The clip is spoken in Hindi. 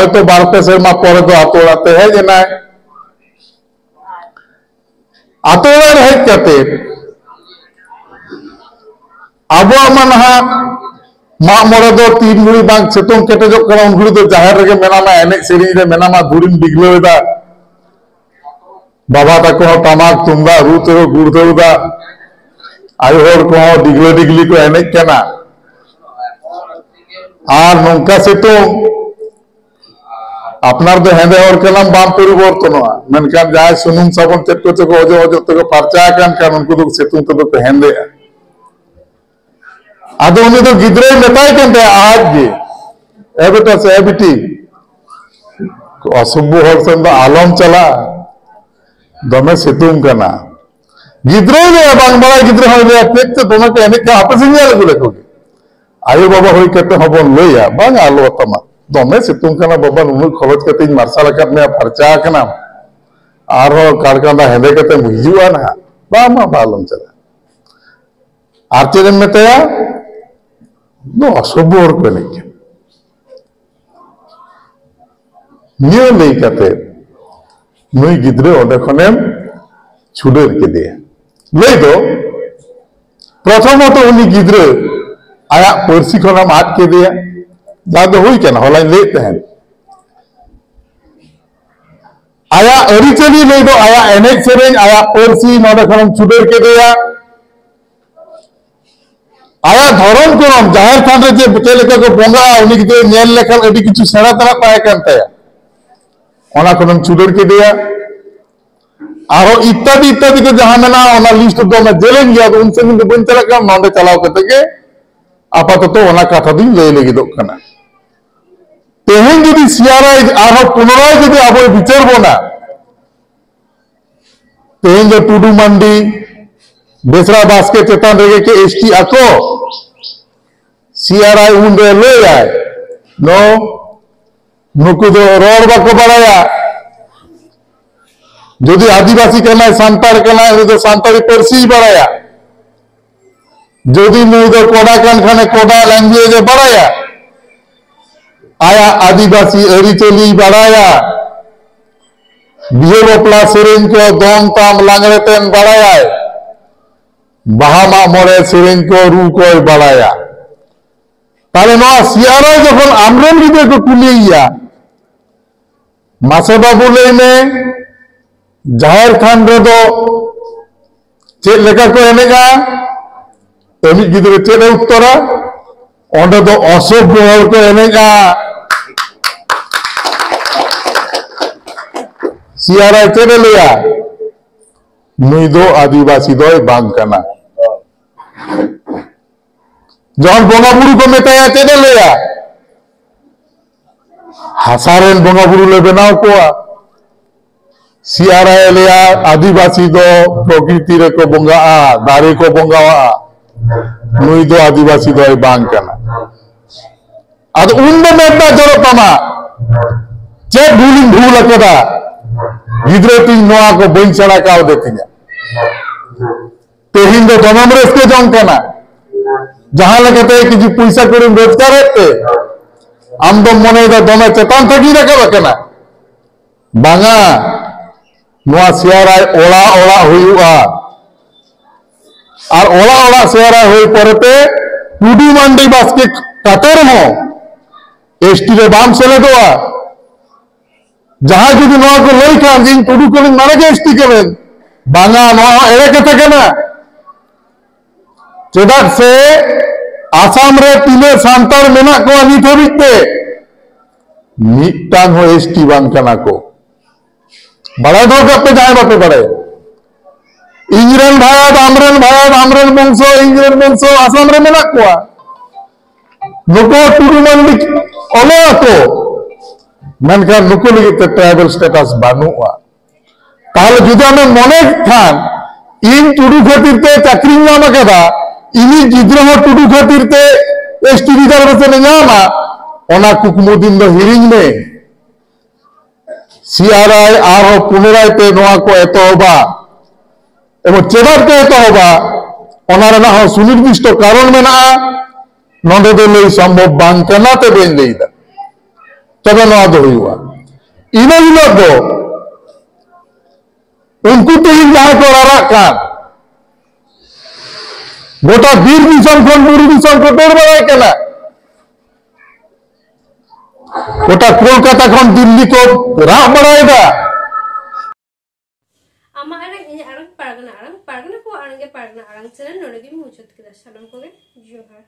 হয়তো 12 সেরমা পরে তো আতো ওড়াতে হেজ নাই আতো ওড়ার হেজ কাতে আবো মানহা मा मोड़े दो 3 घड़ी बांग सितुंग केटेजोग कना उन घड़ी दो जाहिर रेगे मेनामा एने सेरिंग रे मेनामा धुरिम डिगलोदा बाबा ताको तमाक तुंगा रू तेरो गुड़ देउदा आयो हर को डिगलो डिगली को एने केना आर नोंका सितुंग अपनार दो हेंदे हर केनाम बाम परिवर्तनोआ मेनखान जाय सुनुम साबुन चेक को चको ओजो ओजो तको परचा कान उनको दो सितुंग तो हेंदे आदो उन्हें तो गिद्रे मेताय कंटे आज जी एबिटा से एबिटी असुब्बु हर संद आलम चला दमे सितुंग करना गिद्रे ने बांग बड़ा गिद्रे हो गया पेट से दोनों के अनेक का आपस में आले गुले कोगे आयो बाबा होई कहते हबन लोया बांग आलो तमा दमे सितुंग करना बाबा नुनु खलज कहते मार्शल आर्ट में परचा करना आरो कारकांदा हेंदे कहते मुहिजुआ ना बामा बालम चला आरचे में तया नो असुब्बु हर को नहीं नियो नहीं कहते नुई गिद्रे ओंडे खनेम छुडेर के दिए ले दो प्रथमत उनी गिद्रे आया पर्सी खनाम आट के दिए जादो हुई केना हलाइन लेते हैं आया अरिचली ले दो आया एनेक सेरेंग आया पर्सी नोडे खनाम छुडेर के दिया आया धरम कोरम जाहिर थान रे जे चेलेका को बोंगा उनी गिद्रे नेल लेखन एडी किछु सेरा तरा पाए कानते ओना कोनम छुडेर के दिया आरो इत्यादि इत्यादि को जहां मेना ओना लिस्ट दो में जेलेन गया तो उनसे किंतु बन चला का नोंडे चलाओ कते के आपातत ओना कथा दिन लई लगी दो कना तेहेन जदि सियाराय आरो पुनराय जदि आबो विचार बोना तेहेन जो टुडू मंडी बेसरा बास्के चेतन रेगे के एसटी आको सियाराय उन रे ले आय नो नुकु दो रोड बाको बड़ाया যদি আদিবাসী কেনায় সান্তার কেনায় তো সান্তারি পার্সি বাড়ায়া যদি নইদো কোডা কানখানে কোডা ল্যাঙ্গুয়েজে বাড়ায়া आया आदिवासी अरिचली बाड़ाया बिहे बपला सेरेंग को दंग ताम लांगड़े तेन बाड़ाया बाहा मोड़े सेरेंग को रू को बाड़ाया ताले नोआ सियारा जखन आमरेन गिदे को कुलिया मासे बाबू लेने जाहिर खान रे दो चेक लेका को एनेगा एमी गिदरे चेक उत्तरा ओंडे दो असभ्य हर को एनेगा सियारा चेक लिया नुई दो आदिवासी दो बांग कना जौन बोंगा बुरु को मेताया चेक लिया हासारेन बोंगा बुरु ले बनाओ कोआ सियारा लिया आदिवासी दो प्रकृति रे को बोंगा दारे को बोंगा नुई दो आदिवासी दो बांग कना अद उन्द मेटा जरो तमा चे भूलिंग भूल अकदा गिद्रे ती नोआ को बइन सड़ा काव देतिया तेहिन दो दमम रस्ते जों कना जहां लगते कि जी पैसा करी रोजगार हेते आम दो मने दो दमे चेतन थकी रखा कना बांगा नोआ सियारा ओड़ा ओड़ा हुआ और ओड़ा ओड़ा सियारा हुई परते टुडू मंडी बास्के कतर हो एसटी रे बाम सेले दोआ जहां जुदी नोआ को लई खान जिन टुडू को मारे के एसटी के बांगा नोआ एरे कथा कना चेदाक से आसाम रे तीने सांतार मेना को नित हबिते मिटांग हो एसटी बांग कना को बड़ा दो कपे जाए बापे बड़े इंग्रेन भायात आमरेन वंशो इंग्रेन वंशो आसाम रे मेना को नुको टुडू मंडी ओलो को मनका नुको लगे ट्राइबल स्टेटस बानुआ ताहले जुदी हमें मने खान इन टुडू खातिर ते चाकरी नाम कदा इनी गिद्रो टुडू खातिर ते एसटी रिजर्वेशन नामा ओना कुकमु दिन दो हिरिंग में सियाराय आरो पुनराय ते नोआ को एतोबा एवं चेदार के एतोबा ओना रेना हो सुनिर्दिष्ट कारण मेना नोंडे दो लई संभव बांग कना ते बेन लेदा तबे नवा दो हुआ इन हिलो दो उनको तेल जहां को रारा कान गोटा बीर दिसम खन बुरी दिसम को तोड़ बड़ाई केला गोटा कोलकाता खन दिल्ली को राह बड़ाएगा आरंग पारगना को आरंगे पारगना आरंग चैनल नोड़े मुझे सालाम को जोहार।